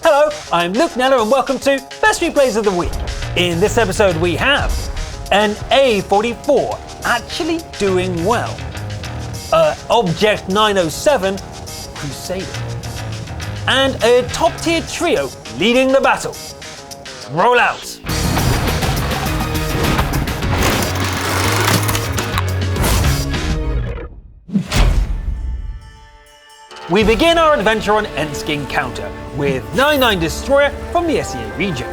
Hello, I'm Luke Neller and welcome to Best Replays of the Week. In this episode we have an A44 actually doing well, Object 907 Crusader, and a top-tier trio leading the battle. Roll out! We begin our adventure on Ensk Encounter with 99 Destroyer from the SEA region.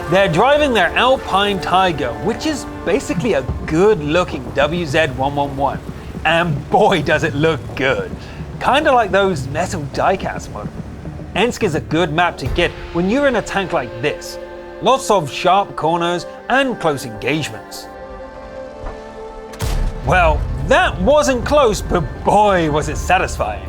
They're driving their Alpine Tiger, which is basically a good-looking WZ-111. And boy does it look good. Kinda like those metal diecast models. Ensk is a good map to get when you're in a tank like this. Lots of sharp corners and close engagements. Well, that wasn't close, but boy was it satisfying.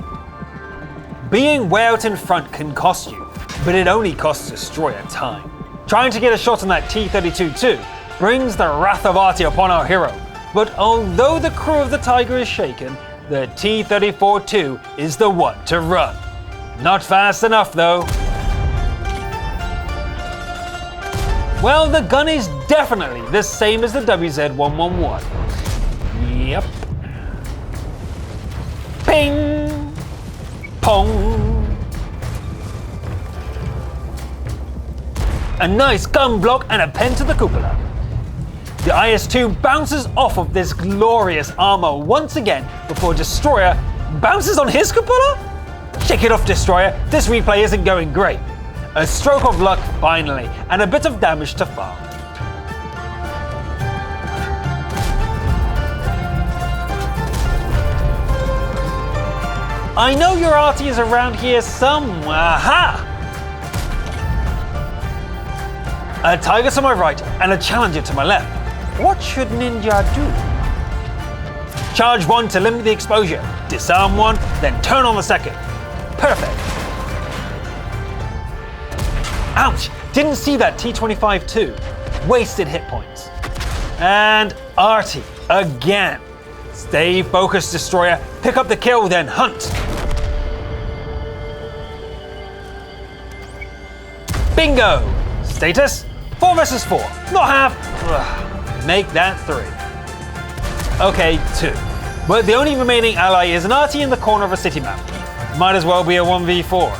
Being way out in front can cost you, but it only costs Destroyer time. Trying to get a shot on that T-32-2 brings the wrath of Artie upon our hero, but although the crew of the Tiger is shaken, the T-34-2 is the one to run. Not fast enough though. Well, the gun is definitely the same as the WZ-111. Yep. Ping! Pong! A nice gun block and a pen to the cupola. The IS-2 bounces off of this glorious armor once again before Destroyer bounces on his cupola? Shake it off, Destroyer, this replay isn't going great. A stroke of luck finally, and a bit of damage to farm. I know your Artie is around here somewhere. Aha! A Tiger to my right and a Challenger to my left. What should Ninja do? Charge one to limit the exposure, disarm one, then turn on the second. Perfect. Ouch! Didn't see that T-25 too. Wasted hit points. And Artie again. Stay focused, Destroyer. Pick up the kill, then hunt. Bingo! Status 4 versus 4. Not half. Ugh. Make that 3. Okay, 2. But the only remaining ally is an Artie in the corner of a city map. Might as well be a 1v4.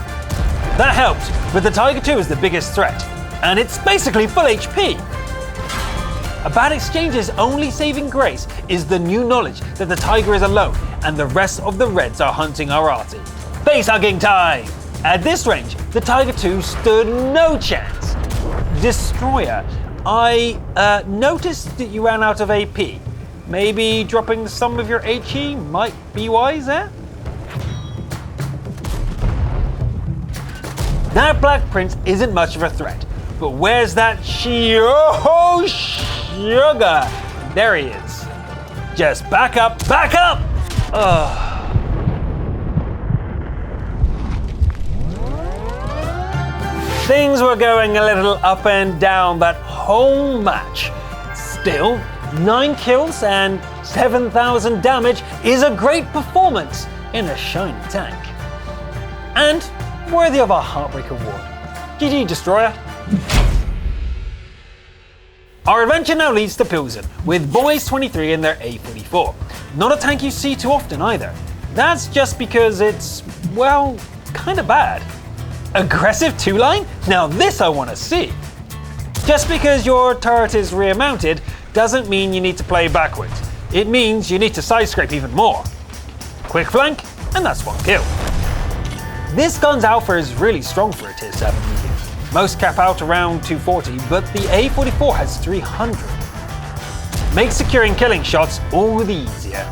That helped, but the Tiger 2 is the biggest threat. And it's basically full HP. A bad exchange's only saving grace is the new knowledge that the Tiger is alone and the rest of the Reds are hunting our Artie. Face hugging time! At this range, the Tiger 2 stood no chance. Destroyer, I noticed that you ran out of AP. Maybe dropping some of your HE might be wise, eh? That Black Prince isn't much of a threat, but where's that Oh, sugar! There he is. Just back up, back up! Ugh. Things were going a little up and down that whole match. Still, 9 kills and 7,000 damage is a great performance in a shiny tank. And worthy of a Heartbreak Award. GG, Destroyer. Our adventure now leads to Pilsen, with Boys 23 in their A44. Not a tank you see too often either. That's just because it's, well, kinda bad. Aggressive 2-line? Now this I wanna see. Just because your turret is rear mounted doesn't mean you need to play backwards. It means you need to side scrape even more. Quick flank, and that's 1 kill. This gun's alpha is really strong for a tier 7 medium. Most cap out around 240, but the A44 has 300. Makes securing killing shots all the easier.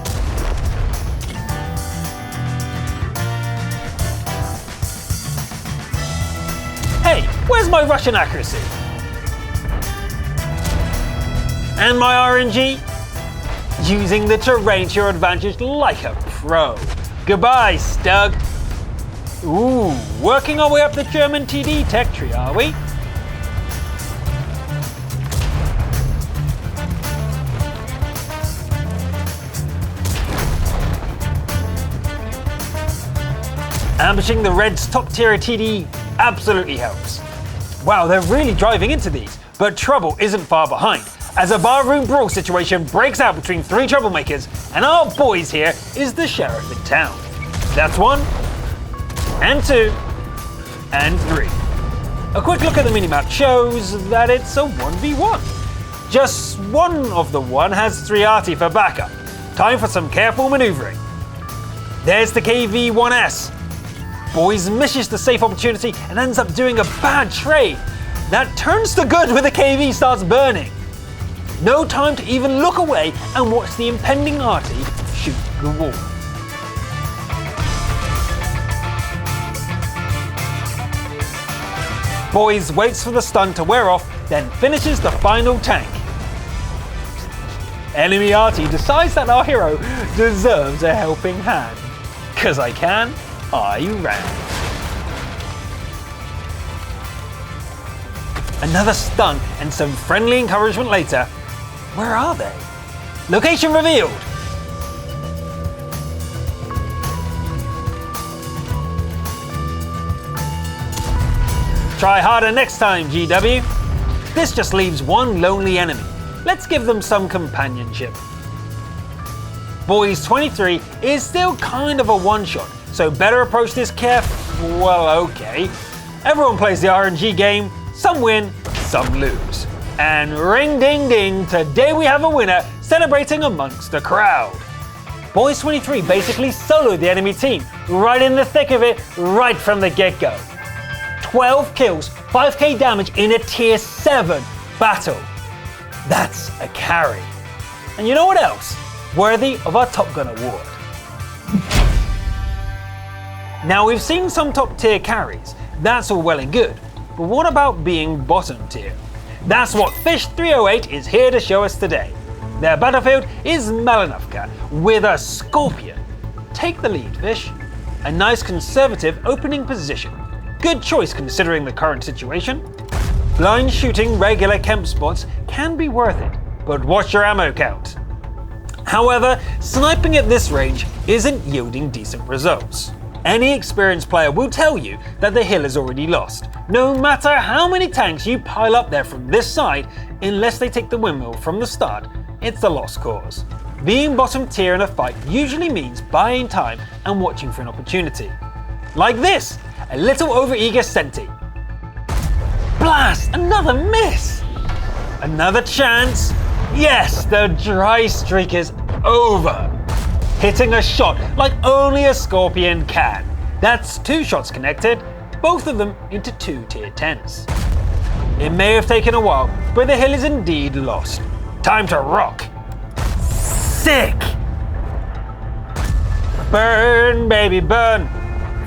Hey, where's my Russian accuracy? And my RNG? Using the terrain to your advantage like a pro. Goodbye, Stug. Ooh, working our way up the German TD tech tree, are we? Ambushing the Reds' top tier TD absolutely helps. Wow, they're really driving into these, but trouble isn't far behind, as a barroom brawl situation breaks out between three troublemakers, and our boys here is the sheriff in town. That's 1, and 2, and 3. A quick look at the minimap shows that it's a 1v1. Just one of the one has 3 arty for backup. Time for some careful maneuvering. There's the KV-1S. Boys misses the safe opportunity and ends up doing a bad trade. That turns to good when the KV starts burning. No time to even look away and watch the impending arty shoot the wall. Boys waits for the stun to wear off, then finishes the final tank. Enemy arty decides that our hero deserves a helping hand. 'Cause I can, I ran. Another stun and some friendly encouragement later. Where are they? Location revealed! Try harder next time, GW. This just leaves one lonely enemy. Let's give them some companionship. Boys 23 is still kind of a one-shot, so better approach this carefully. Well, okay. Everyone plays the RNG game, some win, some lose. And ring ding ding, today we have a winner celebrating amongst the crowd. Boys 23 basically soloed the enemy team, right in the thick of it, right from the get-go. 12 kills, 5k damage in a tier 7 battle. That's a carry. And you know what else? Worthy of our Top Gun award. Now we've seen some top tier carries, that's all well and good, but what about being bottom tier? That's what Fish 308 is here to show us today. Their battlefield is Malinovka with a Scorpion. Take the lead, Fish. A nice conservative opening position. Good choice considering the current situation. Blind shooting regular camp spots can be worth it, but watch your ammo count. However, sniping at this range isn't yielding decent results. Any experienced player will tell you that the hill is already lost, no matter how many tanks you pile up there from this side, unless they take the windmill from the start, it's a lost cause. Being bottom tier in a fight usually means buying time and watching for an opportunity. Like this, a little overeager Senti. Blast! Another miss! Another chance. Yes, the dry streak is over. Hitting a shot like only a Scorpion can. That's 2 shots connected, both of them into 2 tier 10s. It may have taken a while, but the hill is indeed lost. Time to rock. Sick! Burn, baby, burn.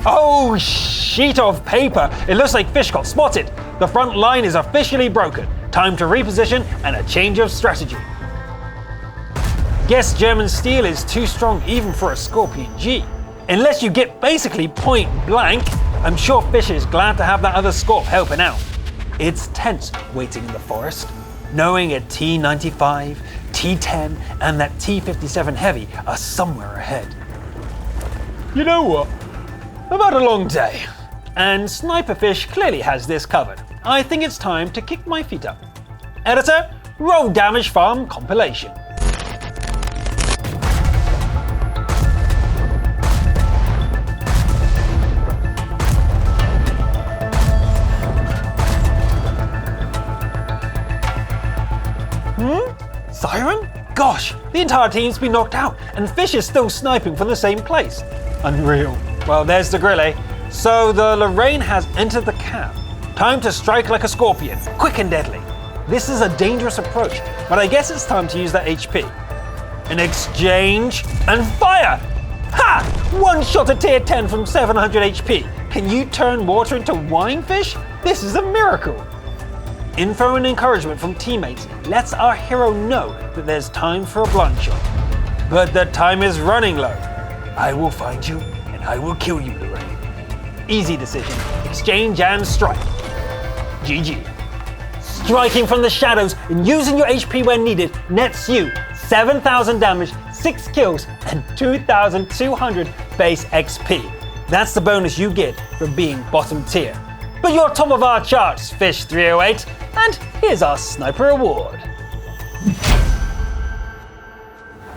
Oh, sheet of paper. It looks like Fish got spotted. The front line is officially broken. Time to reposition and a change of strategy. Guess German steel is too strong even for a Scorpion G. Unless you get basically point blank, I'm sure Fish is glad to have that other Scorp helping out. It's tense waiting in the forest, knowing a T95, T10 and that T57 Heavy are somewhere ahead. You know what? I've had a long day, and Sniper Fish clearly has this covered. I think it's time to kick my feet up. Editor, roll Damage Farm compilation. Siren? Gosh, the entire team's been knocked out, and Fish is still sniping from the same place. Unreal. Well, there's the grill, eh? So the Lorraine has entered the camp. Time to strike like a Scorpion, quick and deadly. This is a dangerous approach, but I guess it's time to use that HP. An exchange and fire! Ha! One shot at tier 10 from 700 HP. Can you turn water into wine, Fish? This is a miracle. Info and encouragement from teammates lets our hero know that there's time for a blind shot. But the time is running low. I will find you and I will kill you, Lorraine. Easy decision. Exchange and strike. GG. Striking from the shadows and using your HP when needed nets you 7,000 damage, 6 kills, and 2,200 base XP. That's the bonus you get for being bottom tier. but you're top of our charts, Fish 308, and here's our sniper award.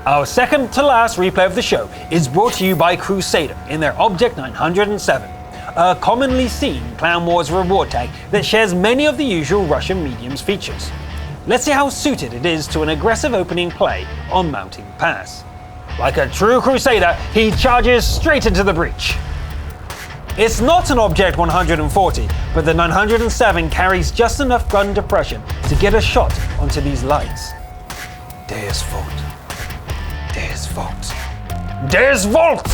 Our second to last replay of the show is brought to you by Crusader in their Object 907, a commonly seen Clan Wars reward tag that shares many of the usual Russian mediums features. Let's see how suited it is to an aggressive opening play on Mounting Pass. Like a true Crusader, he charges straight into the breach. It's not an Object 140, but the 907 carries just enough gun depression to get a shot onto these lights. There's Vault. There's Vault. There's Vault!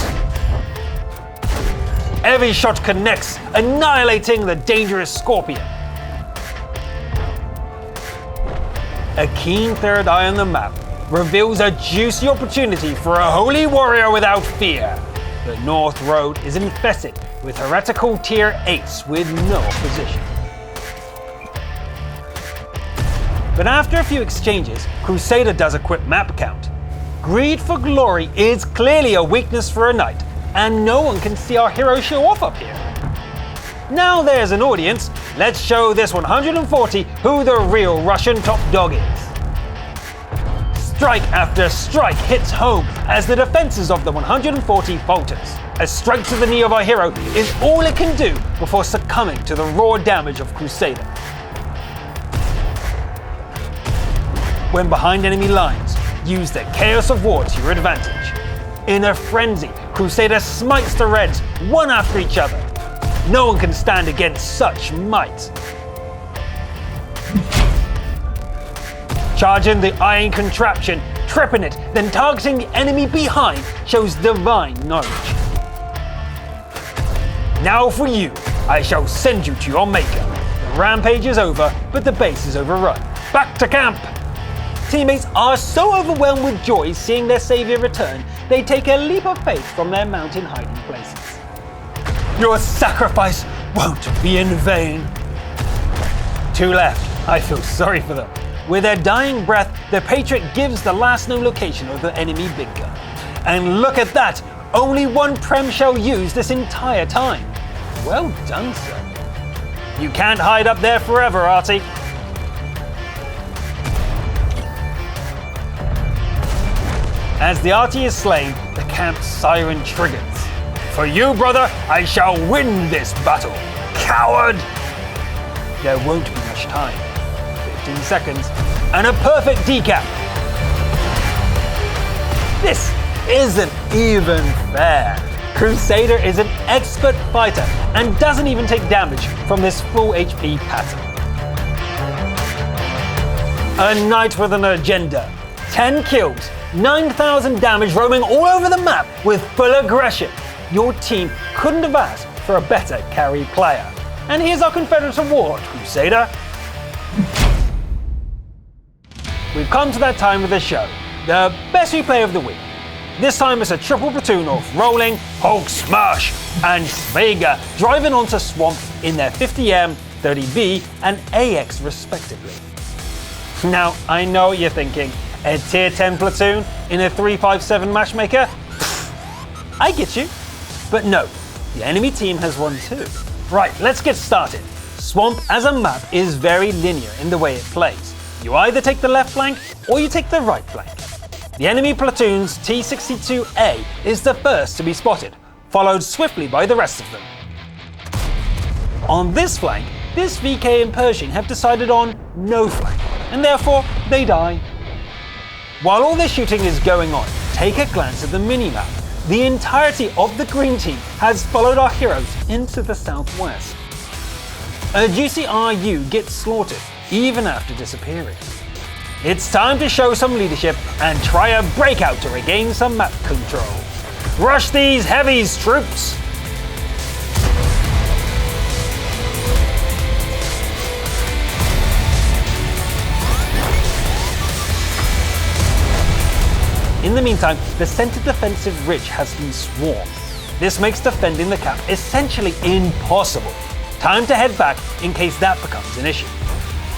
Every shot connects, annihilating the dangerous Scorpion. A keen third eye on the map reveals a juicy opportunity for a holy warrior without fear. The North Road is infested with heretical tier 8s with no opposition. But after a few exchanges, Crusader does a quick map count. Greed for glory is clearly a weakness for a knight, and no one can see our hero show off up here. Now there's an audience, let's show this 140 who the real Russian top dog is. Strike after strike hits home as the defenses of the 140 falters. A strike to the knee of our hero is all it can do before succumbing to the raw damage of Crusader. When behind enemy lines, use the chaos of war to your advantage. In a frenzy, Crusader smites the Reds one after each other. No one can stand against such might. Charging the iron contraption, tripping it, then targeting the enemy behind shows divine knowledge. Now for you, I shall send you to your maker. The rampage is over, but the base is overrun. Back to camp! Teammates are so overwhelmed with joy seeing their savior return, they take a leap of faith from their mountain hiding places. Your sacrifice won't be in vain. Two left. I feel sorry for them. With their dying breath, the Patriot gives the last known location of the enemy big gun. And look at that! Only one Prem shell used this entire time. Well done, sir. You can't hide up there forever, Artie. As the Artie is slain, the camp siren triggers. For you, brother, I shall win this battle. Coward! There won't be much time. 15 seconds, and a perfect decap. This isn't even fair. Crusader is an expert fighter and doesn't even take damage from this full HP pattern. A knight with an agenda. 10 kills, 9,000 damage roaming all over the map with full aggression. Your team couldn't have asked for a better carry player. And here's our Confederate award, Crusader. We've come to that time of the show, the best replay of the week. This time it's a triple platoon of Rolling, Hulk Smash, and Svega driving onto Swamp in their 50M, 30B, and AX respectively. Now, I know what you're thinking, a tier 10 platoon in a 357 matchmaker? I get you. But no, the enemy team has won too. Right, let's get started. Swamp as a map is very linear in the way it plays. You either take the left flank or you take the right flank. The enemy platoon's T-62A is the first to be spotted, followed swiftly by the rest of them. On this flank, this VK and Pershing have decided on no flank, and therefore they die. While all this shooting is going on, take a glance at the minimap. The entirety of the green team has followed our heroes into the southwest. A juicy RU gets slaughtered, even after disappearing. It's time to show some leadership and try a breakout to regain some map control. Rush these heavies, troops! In the meantime, the center defensive ridge has been swarmed. This makes defending the cap essentially impossible. Time to head back in case that becomes an issue.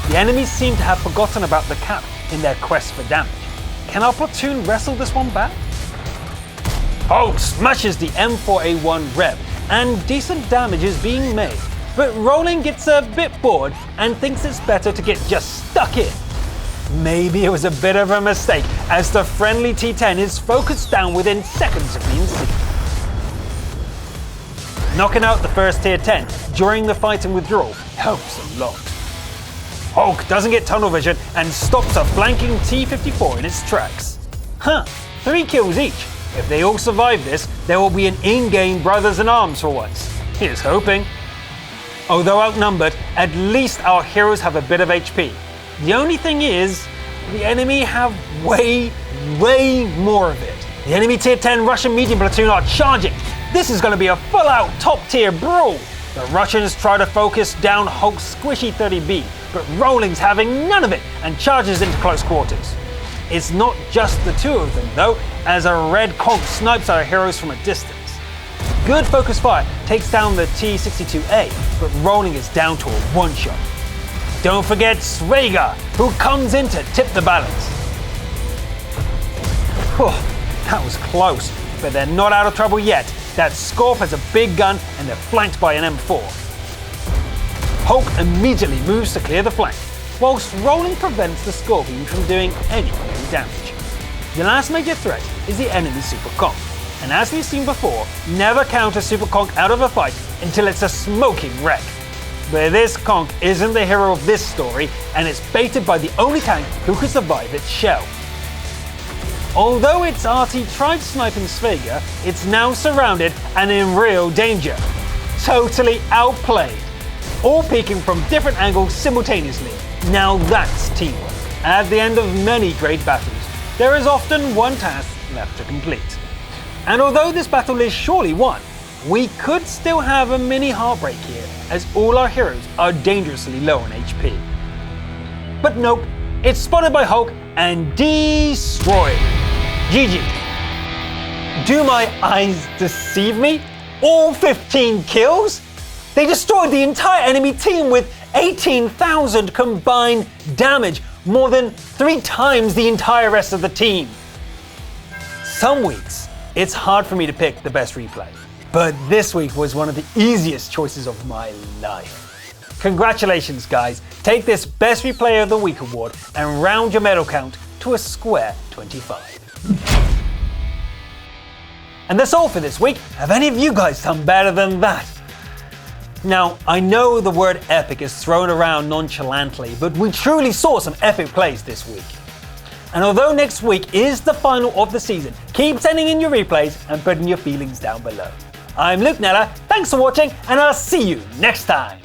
The enemies seem to have forgotten about the cap in their quest for damage. Can our platoon wrestle this one back? Hulk smashes the M4A1 Rev, and decent damage is being made. but Rolling gets a bit bored and thinks it's better to get just stuck in. Maybe it was a bit of a mistake, as the friendly T10 is focused down within seconds of being seen. Knocking out the first tier 10 during the fight and withdrawal helps a lot. Hulk doesn't get tunnel vision and stops a flanking T-54 in its tracks. 3 kills each. If they all survive this, there will be an in-game brothers in arms for once. Here's hoping. Although outnumbered, at least our heroes have a bit of HP. The only thing is, the enemy have way more of it. The enemy tier 10 Russian medium platoon are charging. This is going to be a full-out top-tier brawl. The Russians try to focus down Hulk's squishy 30B, but Rolling's having none of it and charges into close quarters. It's not just the two of them though, as a red conch snipes our heroes from a distance. Good focus fire takes down the T-62A, but Rolling is down to a one-shot. Don't forget Crusader, who comes in to tip the balance. That was close, but they're not out of trouble yet. That Scorp has a big gun and they're flanked by an M4. Hulk immediately moves to clear the flank, whilst Rolling prevents the Scorpion from doing any real damage. The last major threat is the enemy Super Conch, and as we've seen before, never count a Super Conch out of a fight until it's a smoking wreck. But this Conch isn't the hero of this story, and it's baited by the only tank who could survive its shell. Although its RT tried sniping Svega, it's now surrounded and in real danger. Totally outplayed. All peeking from different angles simultaneously. Now that's teamwork. At the end of many great battles, there is often one task left to complete. And although this battle is surely won, we could still have a mini heartbreak here, as all our heroes are dangerously low on HP. But nope, it's spotted by Hulk and destroyed. GG. Do my eyes deceive me? All 15 kills? They destroyed the entire enemy team with 18,000 combined damage, more than 3 times the entire rest of the team. Some weeks, it's hard for me to pick the best replay, but this week was one of the easiest choices of my life. Congratulations guys, take this Best Replay of the Week award and round your medal count to a square 25. And that's all for this week. Have any of you guys done better than that? Now, I know the word epic is thrown around nonchalantly, but we truly saw some epic plays this week. And although next week is the final of the season, keep sending in your replays and putting your feelings down below. I'm Luke Nella, thanks for watching, and I'll see you next time.